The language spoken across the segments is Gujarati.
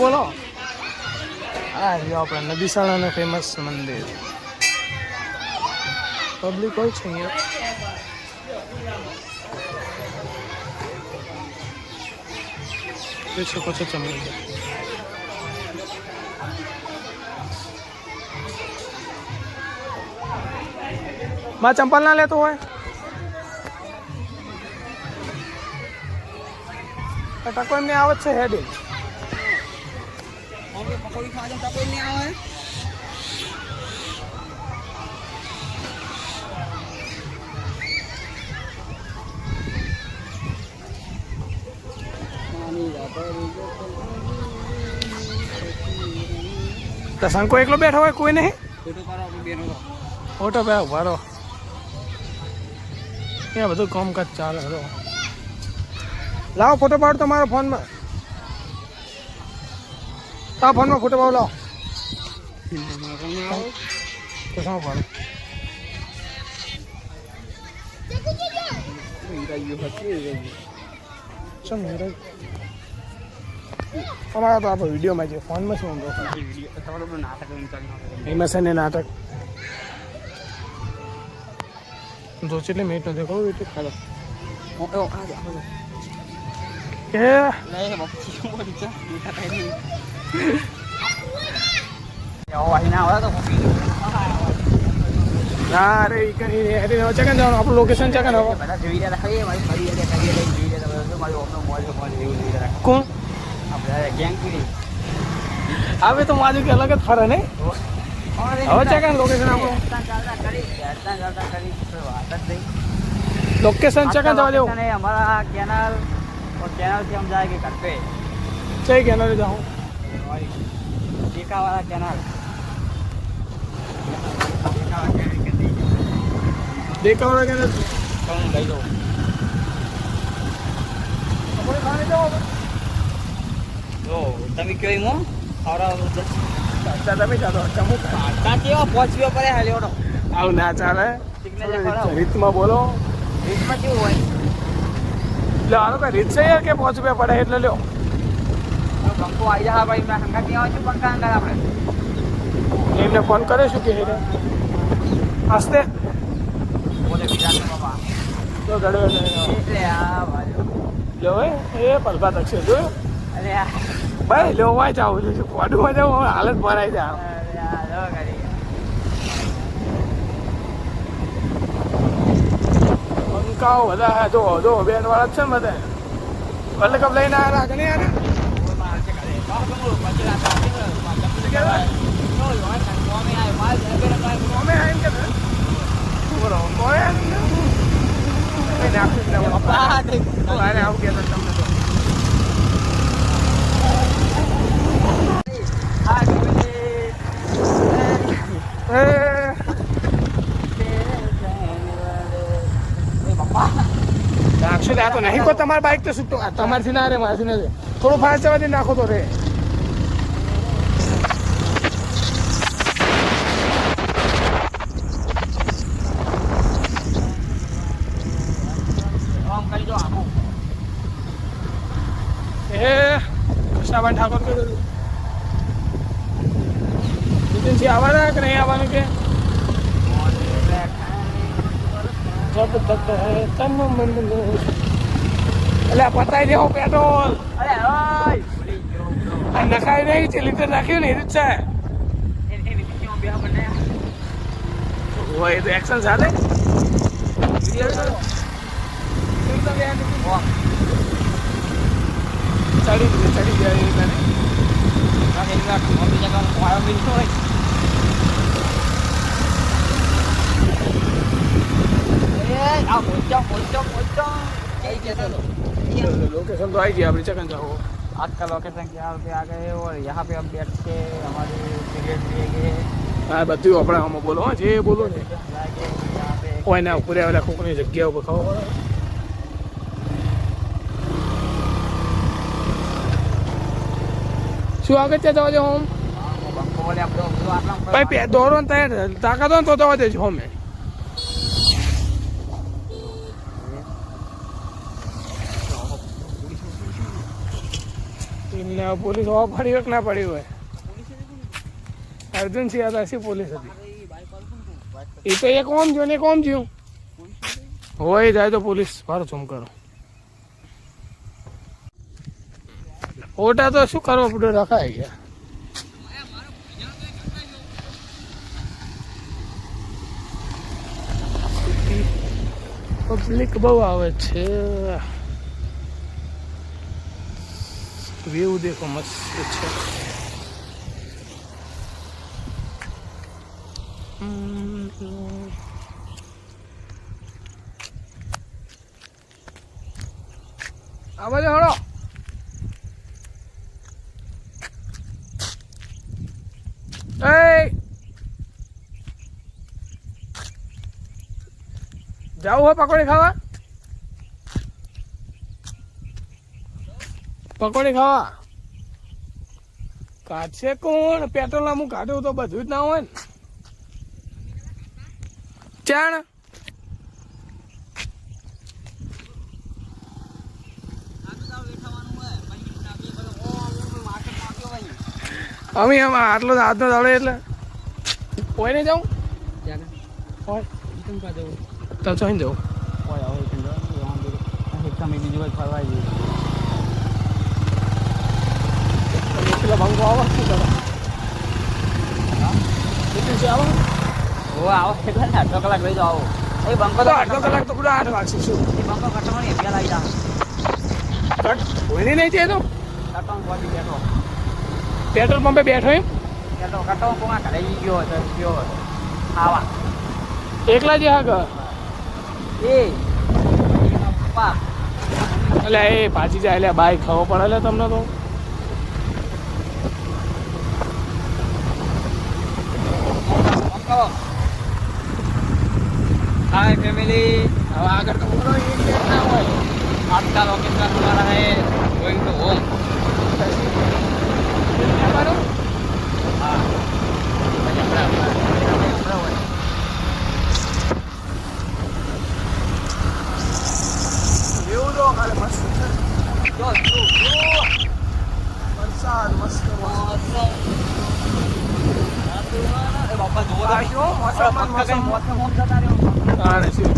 બોલો. આ રહ્યો આપણે નદીશાળાનું ફેમસ મંદિર. પબ્લિક હોય છે અહીંયા. જોઈ શકો છો તમે. માં ચંપલ ના લેતો હોય ટકો એમને આવે છે હેડી પકોડી ખાવા ટકો એમને આવે તો શંકો એકલો બેઠો હોય કોઈ નહીં ફોટો પે ઉભારો અહીંયા બધું કામકાજ ચાલે હતો. લાવો ફોટો પાડો તમારા ફોનમાં. આ ફોનમાં ફોટો પાડો લાવો તો શું પાડો શું અમારા તો આપણે વિડીયોમાં છે ફોનમાં શું એમાં છે ને નાટક જો કેટલી મિનિટ નો દેખો એટલે ખાધો કે ના રે કઈ ચકન જવાનું આપણું લોકેશન ચકન હવે કોણ આવે તો માજુ કે અલગ જ ફરે નહીં હવે ચકન લોકેશન આપણું लोकेशन चेक जवा दो हमारा कैनाल और कैनाल से हम जाएंगे घर पे. सही कैनाल जाओ देखा वाला कैनाल देखा वाला कैनाल कौन ले लो अपने खाने जाओ तो तभी क्यों ही मो और अच्छा तभी जाओ चमू ताकि वो पहुंचियो पड़े हाले ओडो आउ ना चाले રીતમાં બોલો રીતમાં કેવું હોય એટલે આનો કઈ રીત છે યાર કે પહોંચવે પડે એટલે લ્યો બંકો આવી જા ભાઈ મેં હંગા ત્યાં આવે છે બંકા હંગા આપણે એમને ફોન કરે શું કે હસ્તે બોલે બીજા બાબા તો ગડવે એટલે આ ભાઈ લ્યો એ પલભા તકશે જોયો અરે ભાઈ લ્યો વાય જાવ છું કોડુમાં જાવ હાલત ભરાઈ જાય અરે લો કરી પંકાઓ બધા જો જો બેન વાળા જ છે ને બધા વર્લ્ડ કપ લઈને આવ્યા કે નહીં એકચ્યુઅલી આ તો નહીં કો તમારી બાઇક તો છૂટો તમારથી ના રે મારથી ના રે થોડું ફાસ્ટ જવા દે નાખો તો રે એ કૃષ્ણાભાઈ ઠાકોર કે નીતિનજી આવવાના કે નહીં આવવાનું કે જબ તક હે તન મન એટલે પતાઈ દેવો પેટ્રોલ અરે ઓય આ નખાઈ નહીં છે લીટર નાખ્યું ને એ રીત છે એની વિડીયો બે બનાયા હોય તો એક્શન સાથે ચડી જાય लोकेशन तो आई गई अपनी चकन जाओ आज का लोकेशन क्या पे आ गए और यहाँ पे हम बैठ के हमारी सिगरेट पिएंगे હા બધું આપણે આમાં બોલો જે બોલો ને जाएंगे यहाँ पे કોઈ ના પૂરે આવેલા કોકની જગ્યા ઉપર ખાવા શું આગળ ત્યાં જવા દે હોમ બંકો બોલે આપણે આટલા ભાઈ દોરો ને તૈયાર તાકાત હોય ને તો જવા દેજો હોમે ને પોલીસ હોવા પડી હોય કે ના પડી હોય અર્જુન સિંહ હતા શી પોલીસ હતી એ તો એક ઓમ જો ને એક ઓમ જ્યું હોય જાય તો પોલીસ મારો ચૂમ કરો ફોટા તો શું કરવો પડે રખાય ગયા પબ્લિક બહુ આવે છે વ્યૂ દેખો મસ્ત છે આવાજ હળો એ જાવું હો પકોડી ખાવા પકોડી ખાવા કાઢશે કોણ પેટ્રોલ હું કાઢું તો બધું જ ના હોય ને ચાણ અમે આટલો આજનો દાડો એટલે કોઈ નહીં જાઉં હોય તો ચોઈને જવું ફરવા જઈએ પેલા બંકો આવો શું કરો આવો આવો એટલે ને અડધો કલાક લઈ જાઓ એ બંકો તો અડધો કલાક તો પૂરા 8 વાગશે શું એ બંકો કટવાની પેલા આવી જા કટ કોઈને નહીં છે તો કટવાનું પહોંચી બેઠો પેટ્રોલ પંપે બેઠો એમ કટો કોમાં ઘરે ગયો હતો ગયો ખાવા એકલા જ હા ઘર એ પપ્પા એટલે એ પાછી જાય એટલે બાઈક ખાવો પડે એટલે તમને તો हाय फैमिली હવે આગળ તો બોલો એક લેટ ના હોય आज का लोकेशन हमारा है गोइंग टू होम हाँ વ્યૂ તો ખાલી મસ્ત છે વરસાદ મસ્ત बापा दो મોસમ मौसम होम जता रहे हो હા ને શું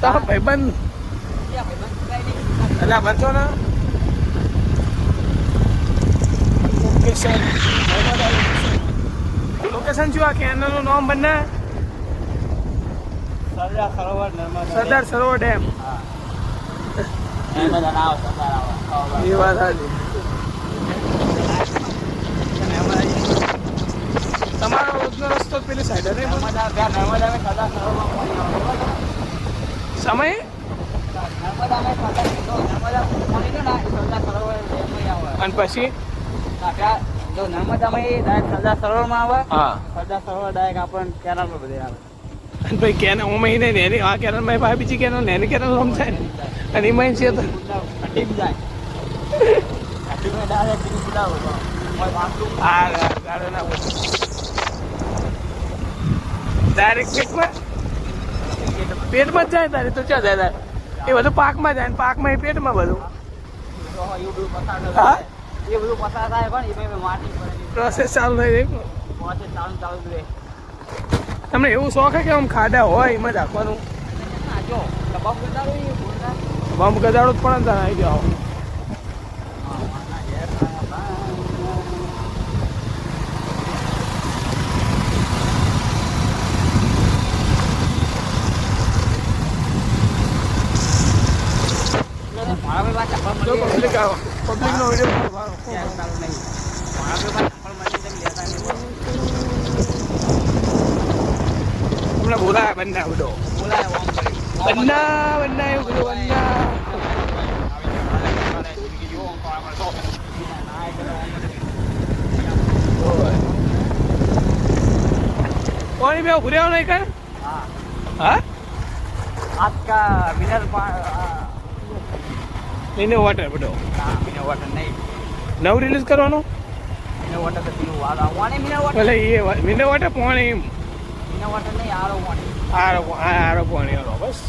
તારો ભાઈબંધ क्या भाई बंद का नहीं એટલે બનશો ને લોકેશન લોકેશન શું આ કેનાલનું નામ બને सरदार सरोवर नर्मदा સરદાર સરોવર ડેમ नर्मदा नाव सरदार आवा એ વાત સાચી તમારો રોજનો રસ્તો પેલી સાઈડ નહીં नर्मदा नर्मदा में सरदार सरोवर में पानी आवा સમય नर्मदा में सरदार नर्मदा पानी ना सरदार सरोवर में आवा અને પછી जो नर्मदा में डायरेक्ट सरदार सरोवर में आवा હા સરદાર સરોવર ડાયરેક્ટ આપણ કેનાલ પર બધે આવે અને ભાઈ કેન હું મહિને નેની આ કેનાલમાં પાસે બીજી કેનાલ નેની કેનાલ સમજાય ને અને એમાં છે તો ઘટી બી જાય ઘટીમાં ડાયરેક્ટ બીજું બોલાવો તો કોઈ વાંચતું આ ગાડો ના ડાયરેક્ટ પેટમાં જ જાય તારે તો ક્યાં જાય તારે એ બધું પાકમાં જાય ને પાકમાં એ પેટમાં બધું એવું બધું પસાર હા? થાય એ બધું પસાર થાય પણ એમાં માટી પડે પ્રોસેસ ચાલુ થઈ રહી પહોંચે ચાલુ રહે તમને એવું શોખ કે આમ ખાડા હોય એમાં જ રાખવાનું ના જો કબાબ ગદાડો એ બોલતા બમ ગજાડો જ પણ તારે આવી જાઓ મારા ભાઈ ચપ્પલ જો મળી પબ્લિક આવો પબ્લિકનો વિડીયો મારા ભાઈ ચપ્પલ મળી તમે લેતા નહીં હમણાં બોલાયા બંને બધો બોલાય ઓમ કરી બંને એવું બધું કોની બે ઉભર્યા નહીં કર હા आज का मिनरल એને વોટર બધો मिनरल वाटर नहीं નવ રિલીઝ કરવાનો मिनरल वाटर तो पीलू वाला वाने मिनरल वाटर એટલે એ મિને વોટર પોણે એમ मिनरल वाटर नहीं आरो वाटर આરો પાણી વાળો બસ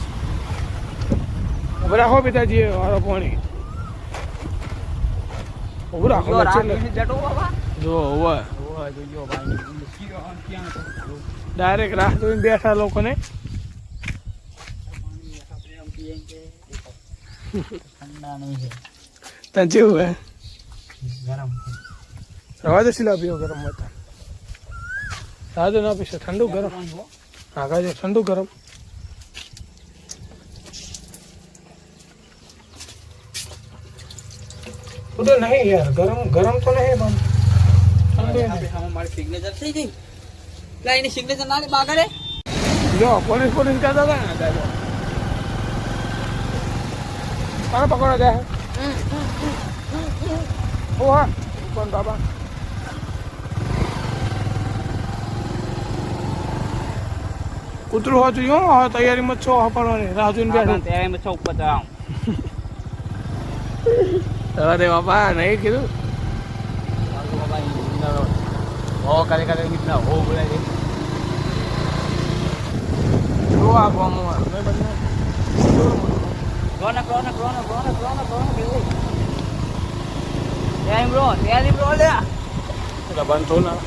ઉભા રાખો પિતાજી આરો પાણી ઉભા રાખો જો ડાયરેક્ટ રાહ જોઈને બેઠા લોકોને ઠંડા નહીં છે તને જેવું હે ગરમ રવા દે સિલા પીવો ગરમ હતા રાધે ના પીશે ઠંડુ ગરમ હા કાજે ઠંડુ ગરમ ઉડે નહીં યાર ગરમ ગરમ તો નહીં પણ ઠંડુ મારી સિગ્નેચર થઈ ગઈ એટલે એની સિગ્નેચર ના લે બાગડે જો પોલીસ પોલીસ કહેતા હતા ને દાદા કોને પકડો જાય ઓ હા કોણ બાબા કૂતરું હોતું જો હવે તૈયારીમાં છો પડવાની રાહ જોઈને બેઠું તૈયારીમાં છો ઉપર ચડાવ અરે બાપા નહીં કીધું હો કરે કરે કેટલા હો બોલાય છે જો આ ગામમાં નહીં બદલે રોનક તૈયારી બ્રો લે એટલે બંધ થો ના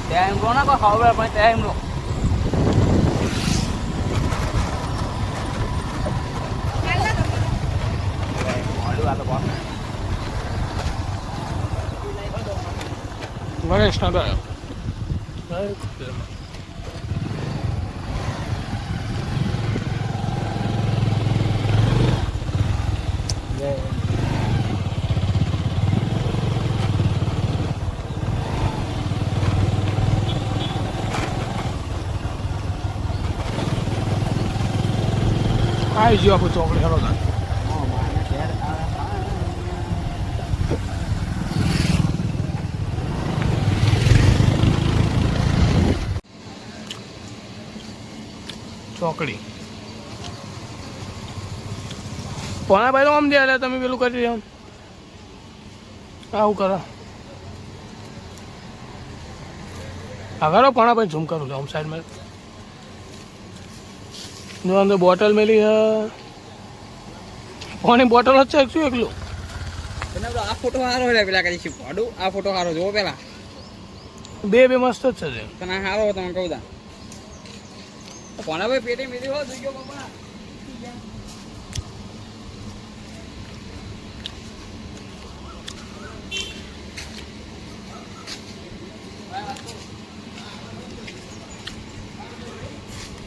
તૈયારી બ્રો ના કોઈ ખબર પણ તૈયારી બ્રો ગણેશ ના ગયો આવી ગયો આપણે ચોકડી હેલો ચોકડી પોણા ભાઈ આમ દે એટલે તમે પેલું કરી આમ આવું કરો હા કરો પોણા ભાઈ ઝૂમ કરું આમ સાઈડમાં જો અંદર બોટલ મેલી હે પાણી બોટલ જ છે શું એકલું આ ફોટો સારો એટલે પેલા કરી છે ભાડું આ ફોટો સારો જોવો પેલા બે મસ્ત જ છે તને સારો તમે કહું તા કોના ભાઈ પેટે મેલી હો જોઈ ગયો બાપા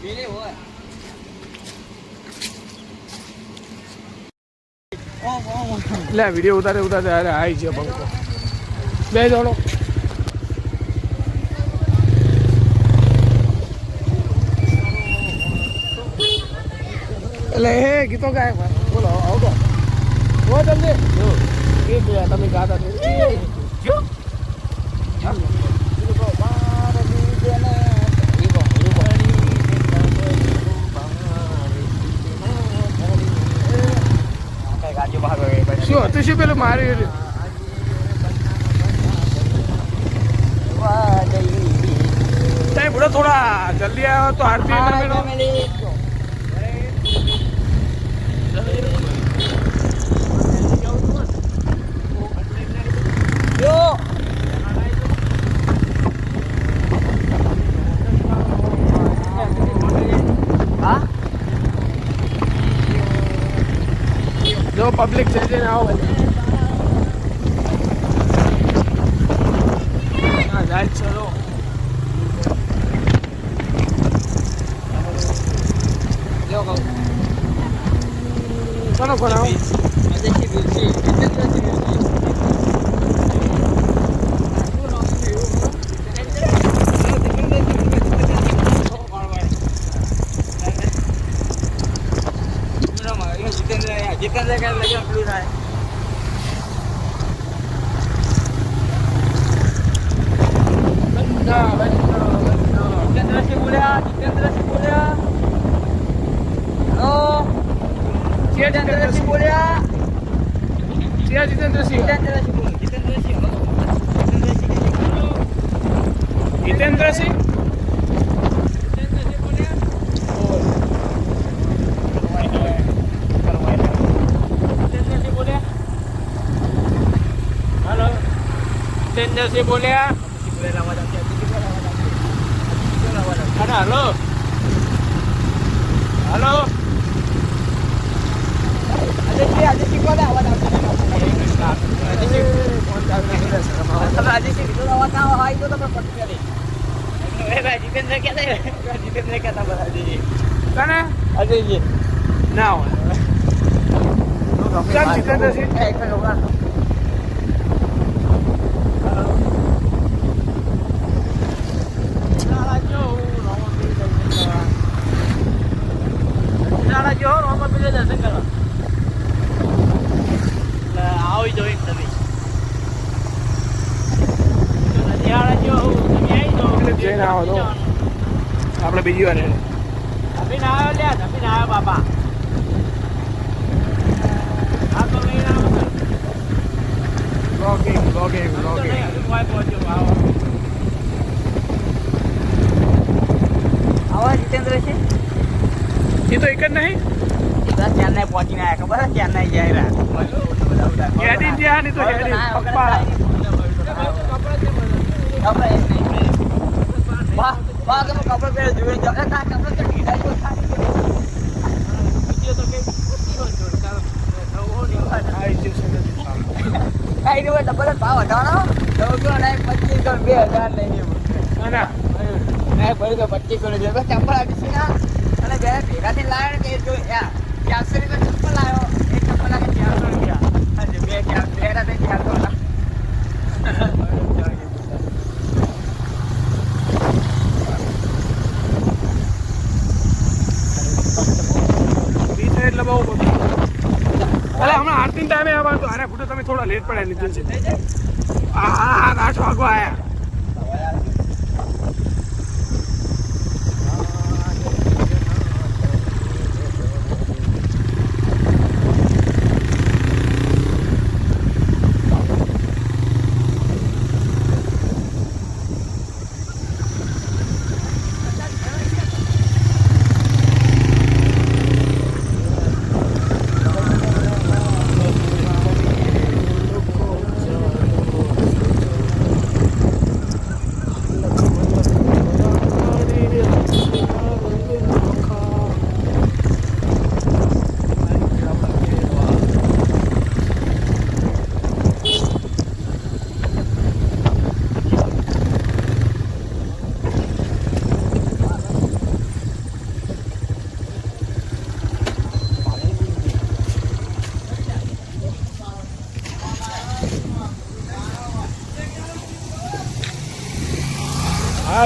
મેલે હોય લે વિડીયો ઉતારે અરે આવી છે પંખો બે જોડો એટલે હે ગીતો ગાય બોલો આવતો હો જલ્દી એ ગયા તમે ગાતા શું હતું શું પેલું મારી બુડા થોડા જલ્દી આવ્યો તો આરતી જો પબ્લિક જઈને આવો હા જાય ચલો કોનો કોણ આવો જીતેન્દ્ર કઈ લગે પેલું થાય જીતેન્દ્રસિંહ બોલ્યા હેલો જીતેન્દ્રસિંહ બોલ્યા જીતેન્દ્રસિંહ જીતેન્દ્રસિંહ બોલ્યા અરે હલો હલો ના હોય ચાલ જીતેન્દ્રસિંહ આવી જોઈ તમે જઈને આવો તો આપણે બીજી વાર ધમીને આવ્યો લ્યા ધમીને આવ્યો બાપા આ તો લઈને આવો બ્લોગિંગ બ્લોગિંગ બ્લોગિંગ આવા જીતેન્દ્ર છે એ તો એક જ નહીં ચેન્નાઈ પહોંચીને આવ્યા ખબર ચેન્નાઈ જાય હેડી જ્યાં નહીં તો હેડી પપ્પા કપડા પહેરે જોઈ જાવ ડબલ ભાવ હટાવવાનો 2500 લઈને 2500 ચપ્પલ આપી અને બે ભેગાથી લાવ્યો કે જો 400 રૂપિયા ચપ્પલ લાવ્યો એ ચપ્પલ લાગે 400 રૂપિયા અને બે 400 એટલે બહુ બધું અરે હમણાં આરતી ટાઈમે આવવાનું તો અરે ફૂટો તમે થોડા લેટ પડ્યા નીતિન છે હા 8 વાગવા આવ્યા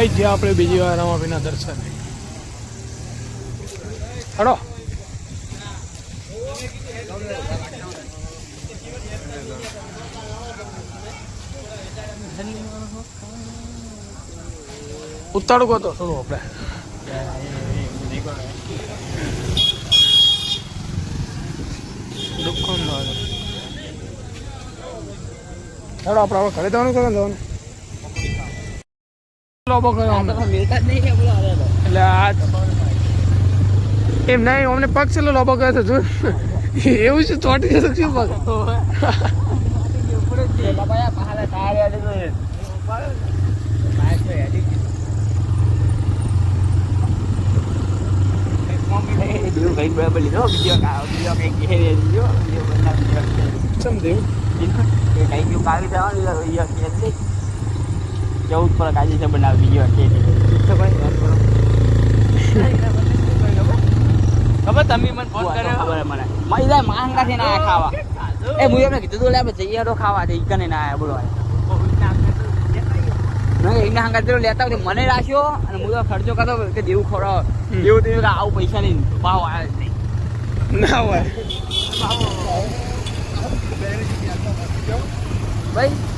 જે આપણે બીજી વાર રામાપીના દર્શન હડો ઉતાળું કહો તો થોડું આપણે દુઃખ હેડો આપણે હવે ઘરે જવાનું કરે જવાનું લોબો કર્યો અમે એટલે આજ એમ નહીં અમને પગ છેલ્લો લોબો કર્યો તો જો એવું છે ચોટી જશે શું પગ ચૌદ પર કાજી છે બનાવી ગયો કે ખબર તમે મને ફોન કર્યો ખબર મને મજા માંગા છે ના ખાવા એ હું એમને કીધું તો લે જઈએ તો ખાવા દે કને ના આયા બોલો નહીં એના હંગા તો લેતા હોય મને રાખ્યો અને હું તો ખર્ચો કરતો કે દેવું ખવડાવો દેવું તો આવું પૈસા નહીં ભાવ આવે જ નહીં ના હોય ભાઈ